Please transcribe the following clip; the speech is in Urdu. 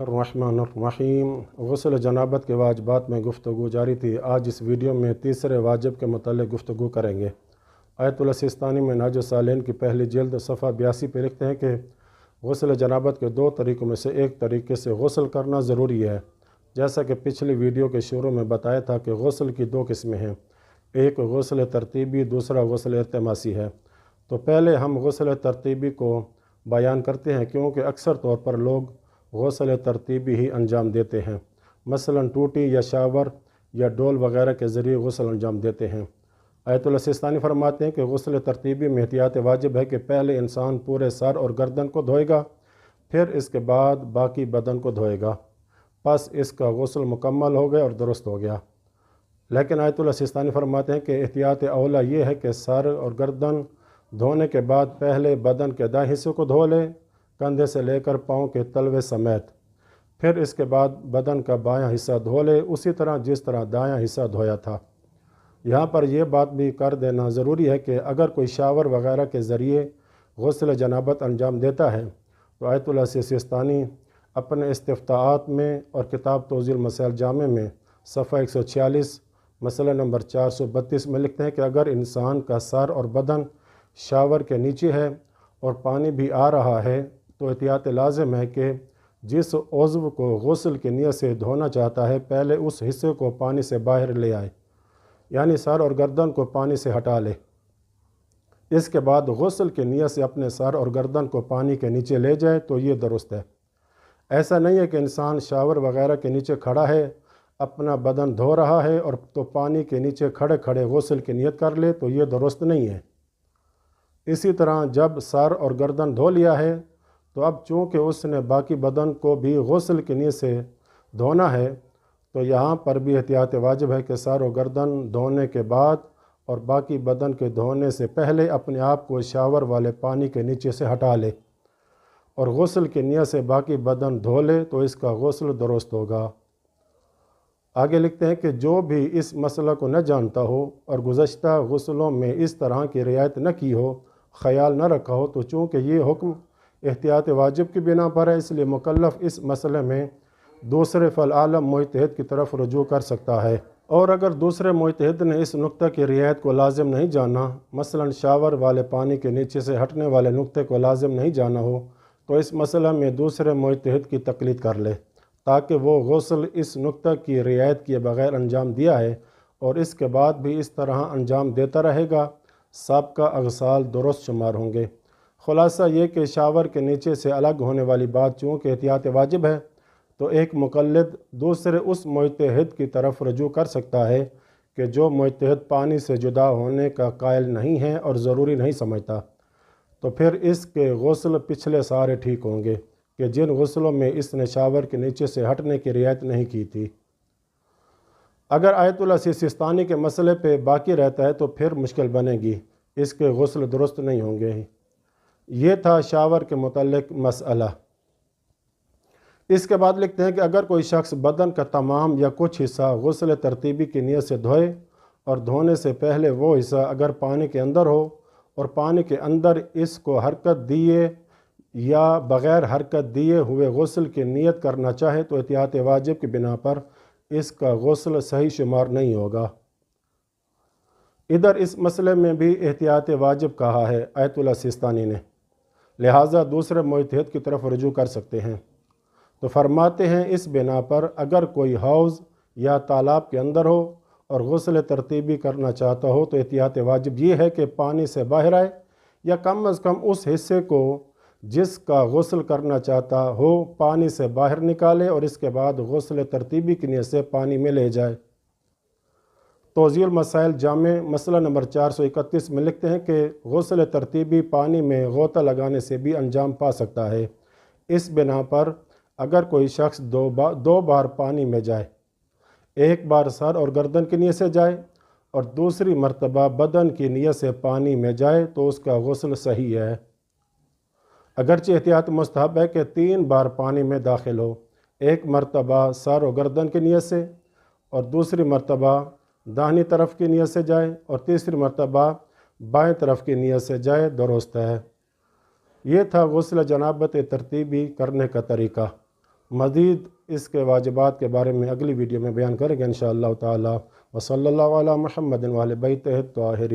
الرحمن غسل جنابت کے واجبات میں گفتگو جاری تھی۔ آج اس ویڈیو میں تیسرے واجب کے متعلق گفتگو کریں گے۔ آیت اللہ سیستانی میں نہج الصالحین کی پہلی جلد صفحہ 82 پہ لکھتے ہیں کہ غسل جنابت کے دو طریقوں میں سے ایک طریقے سے غسل کرنا ضروری ہے، جیسا کہ پچھلی ویڈیو کے شروع میں بتایا تھا کہ غسل کی دو قسمیں ہیں، ایک غسل ترتیبی، دوسرا غسل التماسی ہے۔ تو پہلے ہم غسل ترتیبی کو بیان کرتے ہیں، کیونکہ اکثر طور پر لوگ غسل ترتیبی ہی انجام دیتے ہیں، مثلا ٹوٹی یا شاور یا ڈول وغیرہ کے ذریعے غسل انجام دیتے ہیں۔ آیت اللہ سیستانی فرماتے ہیں کہ غسل ترتیبی میں احتیاط واجب ہے کہ پہلے انسان پورے سر اور گردن کو دھوئے گا، پھر اس کے بعد باقی بدن کو دھوئے گا، پس اس کا غسل مکمل ہو گیا اور درست ہو گیا۔ لیکن آیت اللہ سیستانی فرماتے ہیں کہ احتیاط اولا یہ ہے کہ سر اور گردن دھونے کے بعد پہلے بدن کے دائیں حصے کو دھو لے، کندھے سے لے کر پاؤں کے تلوے سمیت، پھر اس کے بعد بدن کا بایاں حصہ دھو لے، اسی طرح جس طرح دایاں حصہ دھویا تھا۔ یہاں پر یہ بات بھی کر دینا ضروری ہے کہ اگر کوئی شاور وغیرہ کے ذریعے غسل جنابت انجام دیتا ہے تو آیت اللہ سیستانی اپنے استفتاءات میں اور کتاب توضیح المسائل جامع میں صفحہ 146 مسئلہ نمبر 432 میں لکھتے ہیں کہ اگر انسان کا سر اور بدن شاور کے نیچے ہے اور پانی بھی آ رہا ہے تو احتیاط لازم ہے کہ جس عضو کو غسل کی نیت سے دھونا چاہتا ہے پہلے اس حصے کو پانی سے باہر لے آئے، یعنی سر اور گردن کو پانی سے ہٹا لے۔ اس کے بعد غسل کی نیت سے اپنے سر اور گردن کو پانی کے نیچے لے جائے تو یہ درست ہے۔ ایسا نہیں ہے کہ انسان شاور وغیرہ کے نیچے کھڑا ہے، اپنا بدن دھو رہا ہے اور تو پانی کے نیچے کھڑے کھڑے غسل کی نیت کر لے، تو یہ درست نہیں ہے۔ اسی طرح جب سر اور گردن دھو لیا ہے تو اب چونکہ اس نے باقی بدن کو بھی غسل کی نیت سے دھونا ہے، تو یہاں پر بھی احتیاط واجب ہے کہ سر و گردن دھونے کے بعد اور باقی بدن کے دھونے سے پہلے اپنے آپ کو شاور والے پانی کے نیچے سے ہٹا لے اور غسل کی نیت سے باقی بدن دھو لے تو اس کا غسل درست ہوگا۔ آگے لکھتے ہیں کہ جو بھی اس مسئلہ کو نہ جانتا ہو اور گزشتہ غسلوں میں اس طرح کی رعایت نہ کی ہو، خیال نہ رکھا ہو، تو چونکہ یہ حکم احتیاط واجب کی بنا پر ہے، اس لیے مکلف اس مسئلے میں دوسرے فالعالم مجتہد کی طرف رجوع کر سکتا ہے۔ اور اگر دوسرے مجتہد نے اس نقطہ کی رعایت کو لازم نہیں جانا، مثلا شاور والے پانی کے نیچے سے ہٹنے والے نقطے کو لازم نہیں جانا ہو، تو اس مسئلہ میں دوسرے مجتہد کی تقلید کر لے، تاکہ وہ غسل اس نقطہ کی رعایت کیے بغیر انجام دیا ہے اور اس کے بعد بھی اس طرح انجام دیتا رہے گا، سابقہ اغسال درست شمار ہوں گے۔ خلاصہ یہ کہ شاور کے نیچے سے الگ ہونے والی بات چونکہ احتیاط واجب ہے، تو ایک مقلد دوسرے اس مجتہد کی طرف رجوع کر سکتا ہے کہ جو مجتہد پانی سے جدا ہونے کا قائل نہیں ہے اور ضروری نہیں سمجھتا، تو پھر اس کے غسل پچھلے سارے ٹھیک ہوں گے کہ جن غسلوں میں اس نے شاور کے نیچے سے ہٹنے کی رعایت نہیں کی تھی۔ اگر آیت اللہ سیستانی کے مسئلے پہ باقی رہتا ہے تو پھر مشکل بنے گی، اس کے غسل درست نہیں ہوں گے۔ یہ تھا شاور کے متعلق مسئلہ۔ اس کے بعد لکھتے ہیں کہ اگر کوئی شخص بدن کا تمام یا کچھ حصہ غسل ترتیبی کی نیت سے دھوئے اور دھونے سے پہلے وہ حصہ اگر پانی کے اندر ہو اور پانی کے اندر اس کو حرکت دیے یا بغیر حرکت دیے ہوئے غسل کی نیت کرنا چاہے تو احتیاط واجب کی بنا پر اس کا غسل صحیح شمار نہیں ہوگا۔ ادھر اس مسئلے میں بھی احتیاط واجب کہا ہے آیت اللہ سیستانی نے، لہٰذا دوسرے مجتہد کی طرف رجوع کر سکتے ہیں۔ تو فرماتے ہیں اس بنا پر اگر کوئی حوض یا تالاب کے اندر ہو اور غسل ترتیبی کرنا چاہتا ہو تو احتیاط واجب یہ ہے کہ پانی سے باہر آئے یا کم از کم اس حصے کو جس کا غسل کرنا چاہتا ہو پانی سے باہر نکالے اور اس کے بعد غسل ترتیبی کی نیت سے پانی میں لے جائے۔ توضیح المسائل جامع مسئلہ نمبر 431 میں لکھتے ہیں کہ غسل ترتیبی پانی میں غوطہ لگانے سے بھی انجام پا سکتا ہے۔ اس بنا پر اگر کوئی شخص دو بار پانی میں جائے، ایک بار سر اور گردن کی نیت سے جائے اور دوسری مرتبہ بدن کی نیت سے پانی میں جائے تو اس کا غسل صحیح ہے۔ اگرچہ احتیاط مستحب ہے کہ 3 بار پانی میں داخل ہو، ایک مرتبہ سر و گردن کی نیت سے اور دوسری مرتبہ داہنی طرف کی نیت سے جائے اور تیسری مرتبہ بائیں طرف کی نیت سے جائے، درست ہے۔ یہ تھا غسل جنابت ترتیبی کرنے کا طریقہ۔ مزید اس کے واجبات کے بارے میں اگلی ویڈیو میں بیان کریں گے انشاءاللہ تعالی۔ وصلی اللہ علی محمد و اہل بیتہ الطاہرین۔